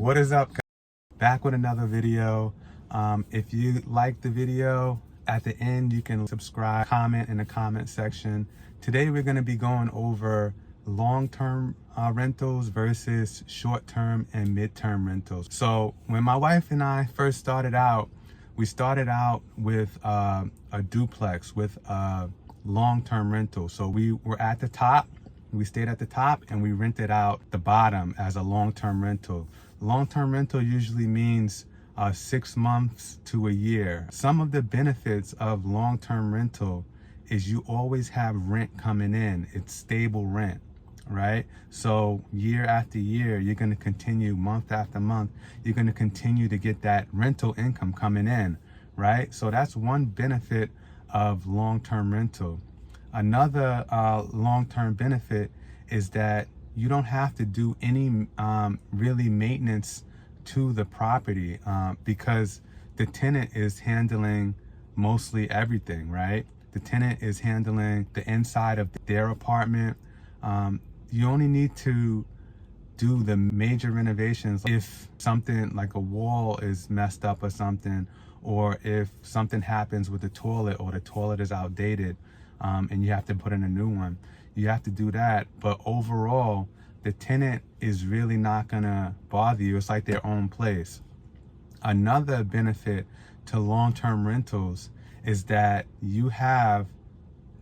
What is up, guys? Back with another video. If you like the video, at the end you can subscribe, comment in the comment section. Today we're going to be going over long-term rentals versus short-term and mid-term rentals. So when my wife and I first started out, we started out with a duplex with a long-term rental. So we were at the top. We stayed at the top and we rented out the bottom as a long-term rental. Long-term rental usually means 6 months to a year. Some of the benefits of long-term rental is you always have rent coming in. It's stable rent, right? So year after year, you're going to continue, month after month, you're going to continue to get that rental income coming in, right? So that's one benefit of long-term rental. Another long-term benefit is that you don't have to do any really maintenance to the property because the tenant is handling mostly everything, right? The tenant is handling the inside of their apartment. You only need to do the major renovations if something like a wall is messed up or something, or if something happens with the toilet or the toilet is outdated and you have to put in a new one. You have to do that. But overall, the tenant is really not gonna bother you. It's like their own place. Another benefit to long-term rentals is that you have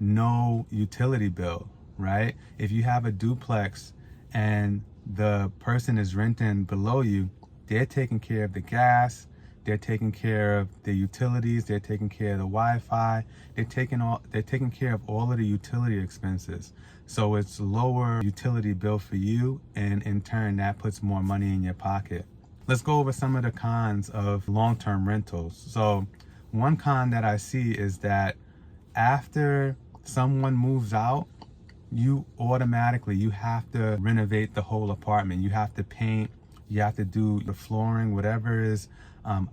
no utility bill, right? If you have a duplex and the person is renting below you, they're taking care of the gas, they're taking care of the utilities, they're taking care of the Wi-Fi, they're taking care of all of the utility expenses. So it's lower utility bill for you, and in turn that puts more money in your pocket. Let's go over some of the cons of long-term rentals. So one con that I see is that after someone moves out, you have to renovate the whole apartment. You have to paint, you have to do the flooring, whatever is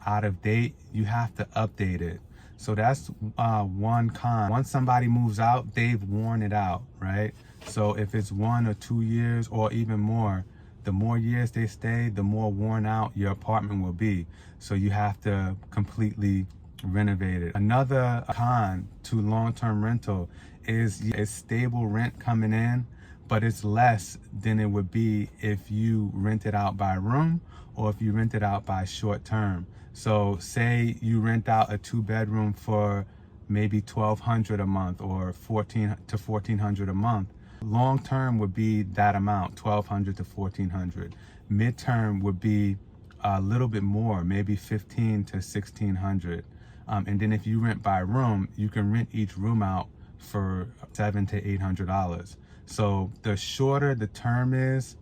out of date, you have to update it. So that's one con. Once somebody moves out, they've worn it out, right? So if it's 1 or 2 years or even more, the more years they stay, the more worn out your apartment will be. So you have to completely renovate it. Another con to long-term rental is it's stable rent coming in, but it's less than it would be if you rent it out by room or if you rent it out by short term. So say you rent out a 2-bedroom for maybe $1,200 a month or $1,400 to $1,400 a month. Long term would be that amount, $1,200 to $1,400. Midterm would be a little bit more, maybe $1,500 to $1,600. And then if you rent by room, you can rent each room out for $700 to $800. So the shorter the term is,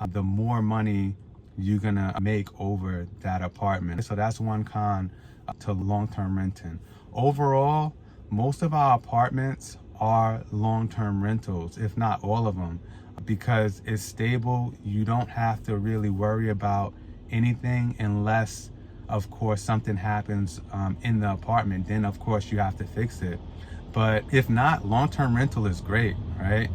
the more money you're gonna make over that apartment. So that's one con to long-term renting. Overall, most of our apartments are long-term rentals, if not all of them, because it's stable. You don't have to really worry about anything unless, of course, something happens in the apartment. Then of course you have to fix it. But if not, long-term rental is great, right?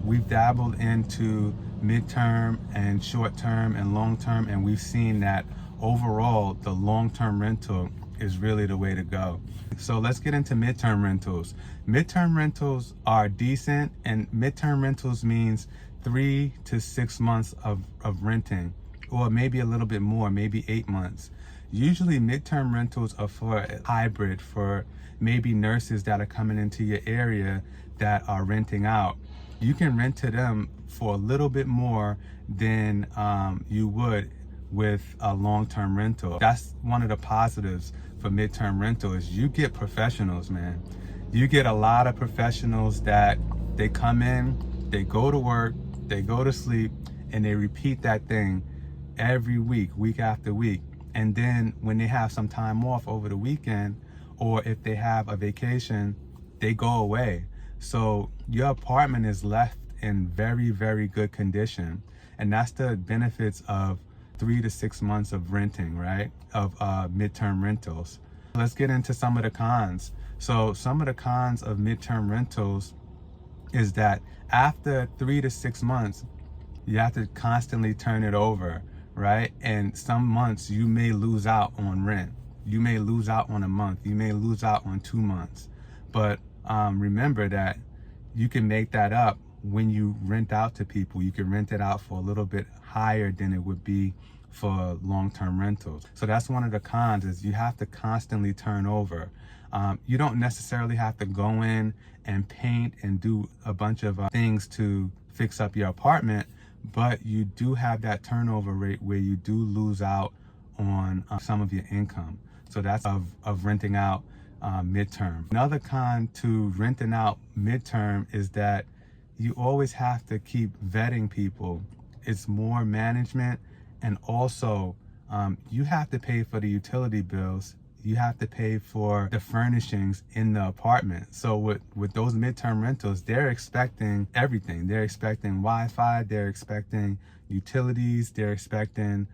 We've dabbled into midterm and short-term and long-term, and we've seen that overall the long-term rental is really the way to go. So let's get into midterm rentals. Midterm rentals are decent, and midterm rentals means 3 to 6 months of renting, or maybe a little bit more, maybe 8 months. Usually midterm rentals are for a hybrid, for maybe nurses that are coming into your area that are renting out. You can rent to them for a little bit more than you would with a long-term rental. That's one of the positives for midterm rental is you get professionals, man. You get a lot of professionals that they come in, they go to work, they go to sleep, and they repeat that thing every week, week after week. And then when they have some time off over the weekend, or if they have a vacation, they go away. So your apartment is left in very, very good condition. And that's the benefits of 3 to 6 months of renting, right? Of midterm rentals. Let's get into some of the cons. So some of the cons of midterm rentals is that after 3 to 6 months, you have to constantly turn it over, right? And some months you may lose out on rent. You may lose out on a month. You may lose out on 2 months. But remember that you can make that up when you rent out to people. You can rent it out for a little bit higher than it would be for long-term rentals. So that's one of the cons, is you have to constantly turn over. You don't necessarily have to go in and paint and do a bunch of things to fix up your apartment, but you do have that turnover rate where you do lose out on some of your income. So that's of renting out midterm. Another con to renting out midterm is that you always have to keep vetting people. It's more management, and also you have to pay for the utility bills. You have to pay for the furnishings in the apartment. So with those midterm rentals, they're expecting everything. They're expecting Wi-Fi, they're expecting utilities, they're expecting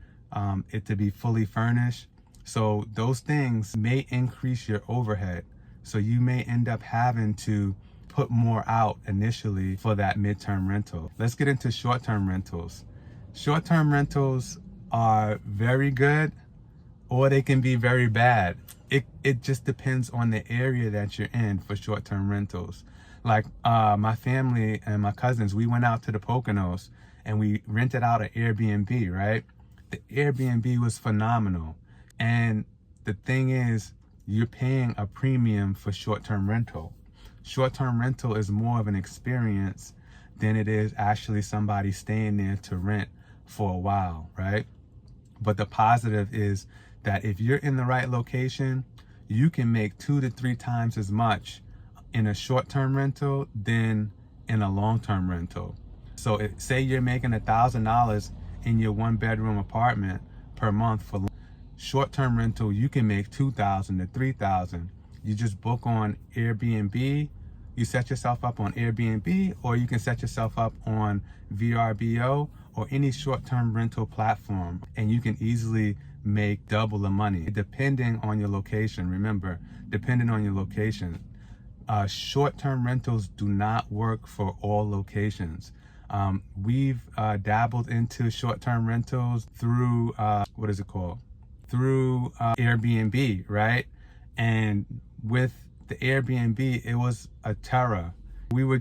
it to be fully furnished. So those things may increase your overhead. So you may end up having to put more out initially for that midterm rental. Let's get into short-term rentals. Short-term rentals are very good, or they can be very bad. It just depends on the area that you're in for short-term rentals. Like my family and my cousins, we went out to the Poconos and we rented out an Airbnb, right? The Airbnb was phenomenal. And the thing is, you're paying a premium for short-term rental. Short-term rental is more of an experience than it is actually somebody staying there to rent for a while, right? But the positive is that if you're in the right location, you can make 2 to 3 times as much in a short-term rental than in a long-term rental. So say you're making $1,000 in your 1-bedroom apartment per month for short-term rental, you can make $2,000 to $3,000. You just book on Airbnb. You set yourself up on Airbnb, or you can set yourself up on VRBO or any short-term rental platform, and you can easily make double the money depending on your location. Remember, depending on your location. Short-term rentals do not work for all locations. We've dabbled into short-term rentals through what is it called? Through Airbnb, right? And with the Airbnb, it was a terror. We were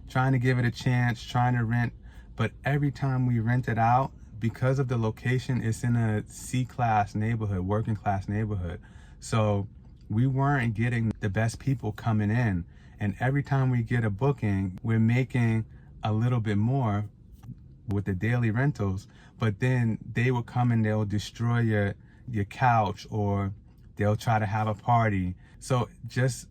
trying to give it a chance, trying to rent, but every time we rented out, because of the location, it's in a C-class neighborhood, working class neighborhood. So we weren't getting the best people coming in. And every time we get a booking, we're making a little bit more with the daily rentals, but then they will come and they'll destroy your couch, or they'll try to have a party. So just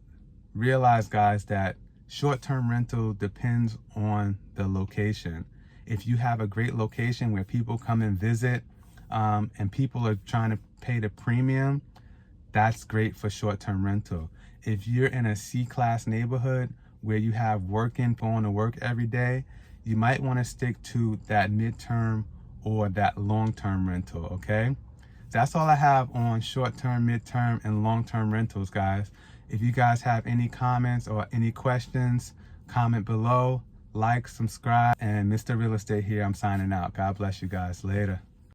realize, guys, that short-term rental depends on the location. If you have a great location where people come and visit, and people are trying to pay the premium, that's great for short-term rental. If you're in a C-class neighborhood where you have going to work every day, you might want to stick to that midterm or that long-term rental, okay? That's all I have on short-term, midterm, and long-term rentals, guys. If you guys have any comments or any questions, comment below, like, subscribe, and Mr. Real Estate here. I'm signing out. God bless you guys. Later.